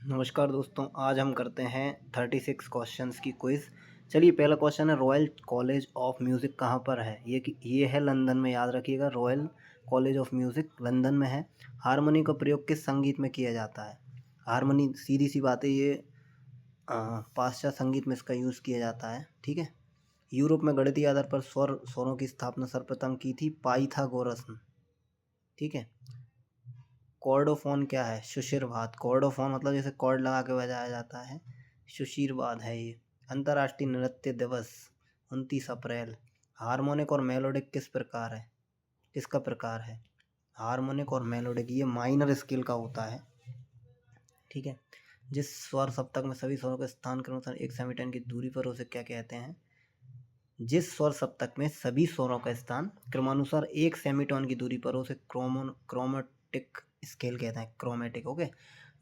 नमस्कार दोस्तों, आज हम करते हैं 36 क्वेश्चंस की क्विज़। चलिए, पहला क्वेश्चन है, रॉयल कॉलेज ऑफ म्यूज़िक कहाँ पर है? ये है लंदन में, याद रखिएगा। Royal college of music London में है। हारमोनी का प्रयोग किस संगीत में किया जाता है? हारमोनी, सीधी सी बात है, ये पाश्चात्य संगीत में इसका यूज़ किया जाता है। ठीक है। यूरोप में गणितीय आधार पर स्वरों की स्थापना सर्वप्रथम की थी पाइथागोरस ने। ठीक है। कॉर्डोफोन क्या है? शुशीरवाद। कॉर्डोफोन मतलब जैसे कॉर्ड लगा के बजाया जाता है, शुशीरवाद है ये। अंतर्राष्ट्रीय नृत्य दिवस 29 अप्रैल। हार्मोनिक और मेलोडिक किसका प्रकार है? हार्मोनिक और मेलोडिक ये माइनर स्केल का होता है। ठीक है। जिस स्वर सप्तक में सभी स्वरों के स्थान के अनुसार एक सेमीटोन की दूरी पर उसे क्या कहते हैं? जिस स्वर सप्तक में सभी स्वरों का स्थान क्रमानुसार एक सेमीटोन की दूरी पर उसे क्रोमेटिक स्केल कहते हैं। क्रोमेटिक। ओके।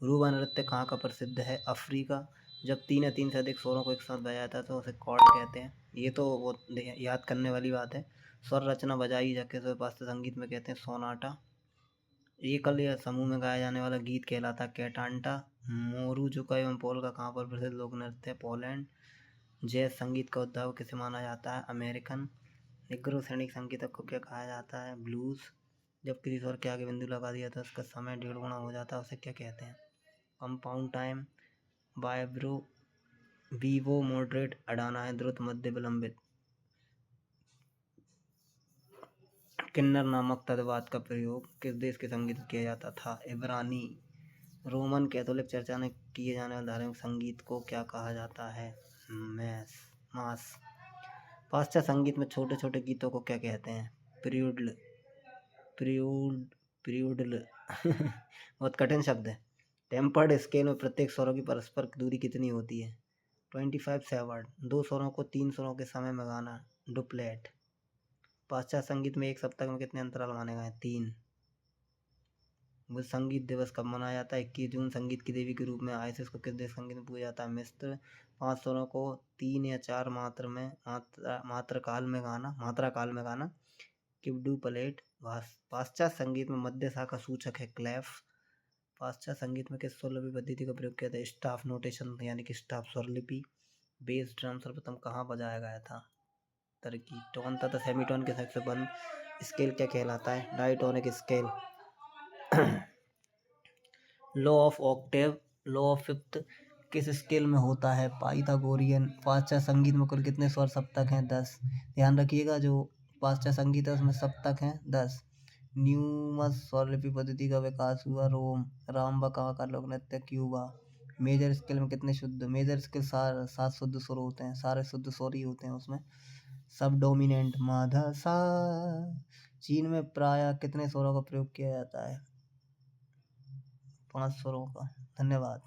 रूबा नृत्य कहाँ का प्रसिद्ध है? अफ्रीका। जब 3 या 3 से अधिक स्वरों को एक साथ बजाया जाता है तो उसे कॉर्ड कहते हैं। ये तो वो याद करने वाली बात है। स्वर रचना बजाई जाके तो वास्तव संगीत में कहते हैं सोनाटा। एकल या समूह में गाया जाने वाला गीत कहलाता है कैटांटा। मोरूजुका एवं पोलका कहाँ पर प्रसिद्ध लोक नृत्य है? पोलैंड। जैज संगीत का उद्भव किसे माना जाता है? अमेरिकन। निग्रो श्रेणी संगीतक को क्या कहा जाता है? ब्लूज। जब किसी स्वर के आगे बिंदु लगा दिया तो उसका समय 1.5 गुना हो जाता है, उसे क्या कहते हैं? Compound time. वाइब्रो, वीवो, मॉडरेट, अडाना है, द्रुत, मध्य, विलंबित। किन्नर नामक तदवाद का प्रयोग किस देश के संगीत में किया जाता था? इब्रानी। रोमन कैथोलिक चर्चा में किए जाने वाले धार्मिक संगीत को क्या कहा जाता है? मास। पाश्चात्य संगीत में छोटे छोटे गीतों को क्या कहते हैं? प्रियुडल। प्रियुडल बहुत कठिन शब्द है। टेम्पर्ड स्केल में प्रत्येक स्वरों की परस्पर दूरी कितनी होती है? 25 सेवड। 2 स्वरों को 3 स्वरों के समय में गाना, डुप्लेट। पाश्चात्य संगीत में एक सप्ताह में कितने अंतराल माने गए हैं? 3। विश्व संगीत दिवस कब मनाया जाता है? 21 जून। संगीत की देवी के रूप में आइसिस को किस देश संगीत में पूजा जाता है? मिस्र। 5 स्वरों को 3 या 4 मात्रा काल में गाना, किवडू पलेट। पाश्चात्य संगीत में मध्य सा का सूचक है क्लेफ। पाश्चात्य संगीत में किस स्वरलिपि पद्धति का प्रयोग किया था? स्टाफ नोटेशन यानी कि स्टाफ स्वरलिपि। बेस ड्रम सर्वप्रथम कहाँ बजाया गया था? तुर्की। टोन तथा सेमीटोन के सबसे बंद स्केल क्या कहलाता है? Diatonic scale. Law of Octave, law of fifth किस स्केल में होता है? पाइथागोरियन। पाश्चात्य संगीत में कुल कितने स्वर सप्तक हैं? 10। ध्यान रखिएगा, जो पाश्चात्य संगीत है उसमें सप्तक हैं 10। न्यूमस स्वरलिपि पद्धति का विकास हुआ रोम। रामबा कहाँ का लोक नृत्य? क्यूबा। मेजर स्केल में कितने शुद्ध? मेजर स्केल 7 शुद्ध स्वर होते हैं, सारे शुद्ध स्वर ही होते हैं उसमें। सब डोमिनेंट माधा सा। चीन में प्रायः कितने स्वरों का प्रयोग किया जाता है? 5 स्वरों का। धन्यवाद।